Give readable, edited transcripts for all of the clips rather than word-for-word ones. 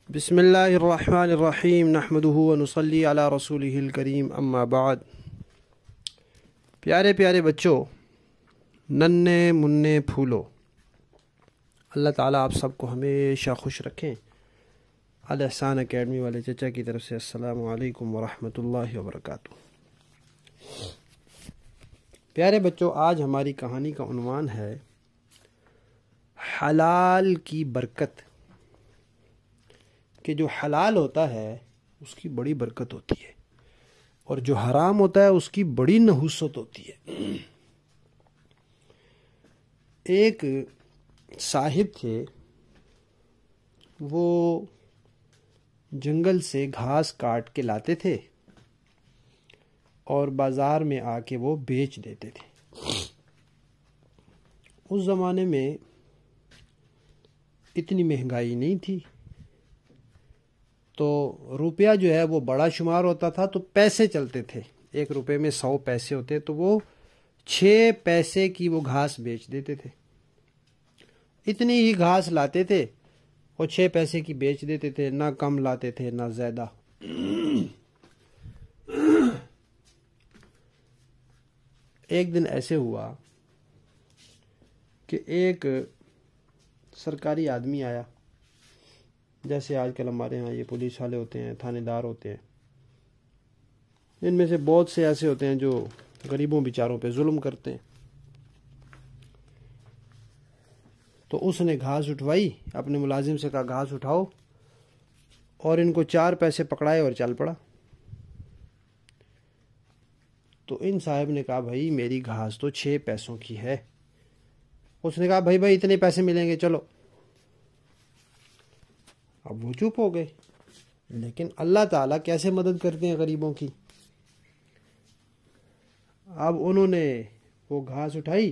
بسم اللہ الرحمن الرحیم نحمدہ ونصلی علی رسولہ الکریم اما بعد۔ پیارے پیارے بچوں، ننھے منھے پھولو، اللہ تعالیٰ آپ سب کو ہمیشہ خوش رکھیں۔ الاحسان اکیڈمی والے چچا کی طرف سے السلام علیکم ورحمۃ اللہ وبرکاتہ۔ پیارے بچوں، آج ہماری کہانی کا عنوان ہے حلال کی برکت، کہ جو حلال ہوتا ہے اس کی بڑی برکت ہوتی ہے اور جو حرام ہوتا ہے اس کی بڑی نحوست ہوتی ہے۔ ایک صاحب تھے، وہ جنگل سے گھاس کاٹ کے لاتے تھے اور بازار میں آ کے وہ بیچ دیتے تھے۔ اس زمانے میں اتنی مہنگائی نہیں تھی، تو روپیہ جو ہے وہ بڑا شمار ہوتا تھا، تو پیسے چلتے تھے۔ 1 روپے میں 100 پیسے ہوتے، تو وہ 6 پیسے کی وہ گھاس بیچ دیتے تھے۔ اتنی ہی گھاس لاتے تھے اور 6 پیسے کی بیچ دیتے تھے، نہ کم لاتے تھے نہ زیادہ۔ ایک دن ایسے ہوا کہ ایک سرکاری آدمی آیا، جیسے آج کل ہمارے ہاں یہ پولیس والے ہوتے ہیں، تھانے دار ہوتے ہیں، ان میں سے بہت سے ایسے ہوتے ہیں جو غریبوں بیچاروں پہ ظلم کرتے ہیں۔ تو اس نے گھاس اٹھوائی، اپنے ملازم سے کہا گھاس اٹھاؤ، اور ان کو 4 پیسے پکڑائے اور چل پڑا۔ تو ان صاحب نے کہا بھائی میری گھاس تو 6 پیسوں کی ہے۔ اس نے کہا بھائی اتنے پیسے ملیں گے، چلو۔ اب وہ چپ ہو گئے، لیکن اللہ تعالیٰ کیسے مدد کرتے ہیں غریبوں کی۔ اب انہوں نے وہ گھاس اٹھائی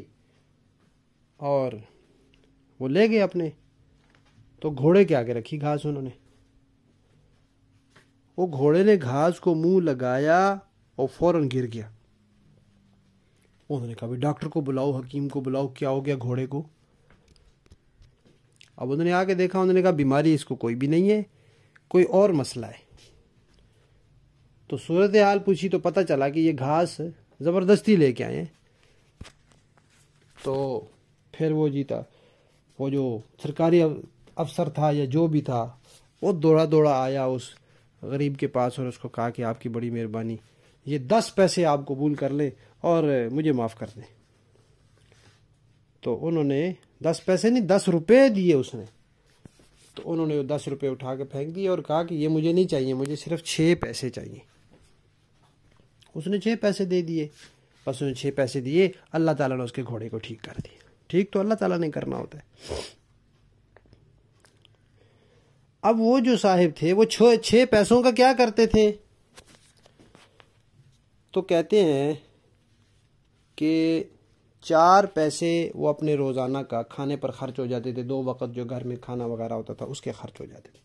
اور وہ لے گئے اپنے، تو گھوڑے کے آگے رکھی گھاس انہوں نے۔ وہ گھوڑے نے گھاس کو منہ لگایا اور فوراً گر گیا۔ انہوں نے کہا بھائی ڈاکٹر کو بلاؤ، حکیم کو بلاؤ، کیا ہو گیا گھوڑے کو۔ اب انہوں نے آ کے دیکھا، انہوں نے کہا بیماری اس کو کوئی بھی نہیں ہے، کوئی اور مسئلہ ہے۔ تو صورتحال پوچھی تو پتہ چلا کہ یہ گھاس زبردستی لے کے آئے ہیں۔ تو پھر وہ جیتا، وہ جو سرکاری افسر تھا یا جو بھی تھا، وہ دوڑا دوڑا آیا اس غریب کے پاس اور اس کو کہا کہ آپ کی بڑی مہربانی، یہ 10 پیسے آپ قبول کر لیں اور مجھے معاف کر دیں۔ تو انہوں نے 10 پیسے نہیں 10 روپے دیے اس نے۔ تو انہوں نے وہ 10 روپے اٹھا کے پھینک دیے اور کہا کہ یہ مجھے نہیں چاہیے، مجھے صرف 6 پیسے چاہیے۔ اس نے 6 پیسے دے دیے۔ بس انہوں نے 6 پیسے دیے، اللہ تعالیٰ نے اس کے گھوڑے کو ٹھیک کر دیا۔ ٹھیک تو اللہ تعالیٰ نے کرنا ہوتا ہے۔ اب وہ جو صاحب تھے وہ 6 پیسوں کا کیا کرتے تھے؟ تو کہتے ہیں کہ 4 پیسے وہ اپنے روزانہ کا کھانے پر خرچ ہو جاتے تھے، 2 وقت جو گھر میں کھانا وغیرہ ہوتا تھا اس کے خرچ ہو جاتے تھے۔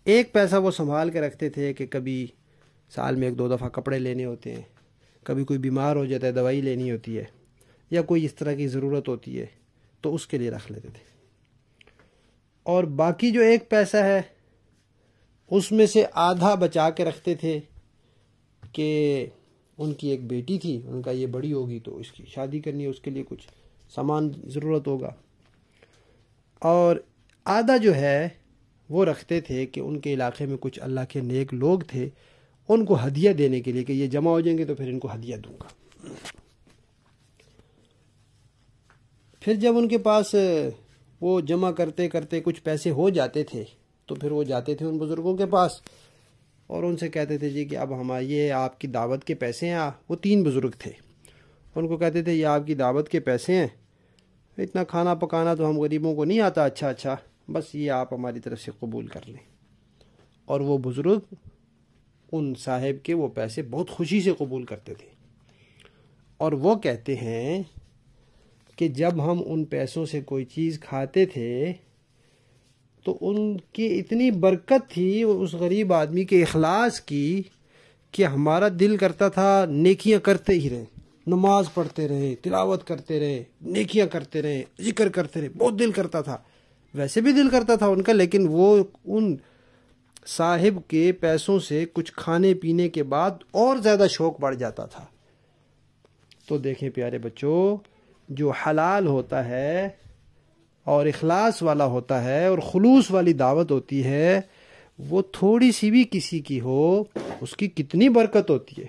1 پیسہ وہ سنبھال کے رکھتے تھے کہ کبھی سال میں 1-2 دفعہ کپڑے لینے ہوتے ہیں، کبھی کوئی بیمار ہو جاتا ہے دوائی لینی ہوتی ہے، یا کوئی اس طرح کی ضرورت ہوتی ہے تو اس کے لیے رکھ لیتے تھے۔ اور باقی جو 1 پیسہ ہے اس میں سے آدھا بچا کے رکھتے تھے کہ ان کی ایک بیٹی تھی، ان کا یہ بڑی ہوگی تو اس کی شادی کرنی ہے، اس کے لیے کچھ سامان ضرورت ہوگا۔ اور آدھا جو ہے وہ رکھتے تھے کہ ان کے علاقے میں کچھ اللہ کے نیک لوگ تھے، ان کو ہدیہ دینے کے لیے کہ یہ جمع ہو جائیں گے تو پھر ان کو ہدیہ دوں گا۔ پھر جب ان کے پاس وہ جمع کرتے کرتے کچھ پیسے ہو جاتے تھے تو پھر وہ جاتے تھے ان بزرگوں کے پاس اور ان سے کہتے تھے جی کہ اب یہ آپ کی دعوت کے پیسے ہیں۔ وہ 3 بزرگ تھے، ان کو کہتے تھے یہ آپ کی دعوت کے پیسے ہیں، اتنا کھانا پکانا تو ہم غریبوں کو نہیں آتا، اچھا بس یہ آپ ہماری طرف سے قبول کر لیں۔ اور وہ بزرگ ان صاحب کے وہ پیسے بہت خوشی سے قبول کرتے تھے، اور وہ کہتے ہیں کہ جب ہم ان پیسوں سے کوئی چیز کھاتے تھے تو ان کی اتنی برکت تھی اس غریب آدمی کے اخلاص کی کہ ہمارا دل کرتا تھا نیکیاں کرتے ہی رہیں، نماز پڑھتے رہے، تلاوت کرتے رہے، نیکیاں کرتے رہے، ذکر کرتے رہے، بہت دل کرتا تھا۔ ویسے بھی دل کرتا تھا ان کا، لیکن وہ ان صاحب کے پیسوں سے کچھ کھانے پینے کے بعد اور زیادہ شوق بڑھ جاتا تھا۔ تو دیکھیں پیارے بچوں، جو حلال ہوتا ہے اور اخلاص والا ہوتا ہے اور خلوص والی دعوت ہوتی ہے، وہ تھوڑی سی بھی کسی کی ہو اس کی کتنی برکت ہوتی ہے،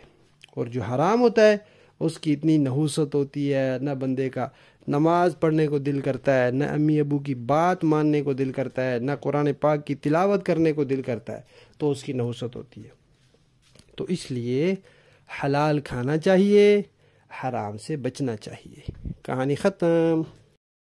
اور جو حرام ہوتا ہے اس کی اتنی نحوست ہوتی ہے، نہ بندے کا نماز پڑھنے کو دل کرتا ہے، نہ امی ابو کی بات ماننے کو دل کرتا ہے، نہ قرآن پاک کی تلاوت کرنے کو دل کرتا ہے، تو اس کی نحوست ہوتی ہے۔ تو اس لیے حلال کھانا چاہیے، حرام سے بچنا چاہیے۔ کہانی ختم۔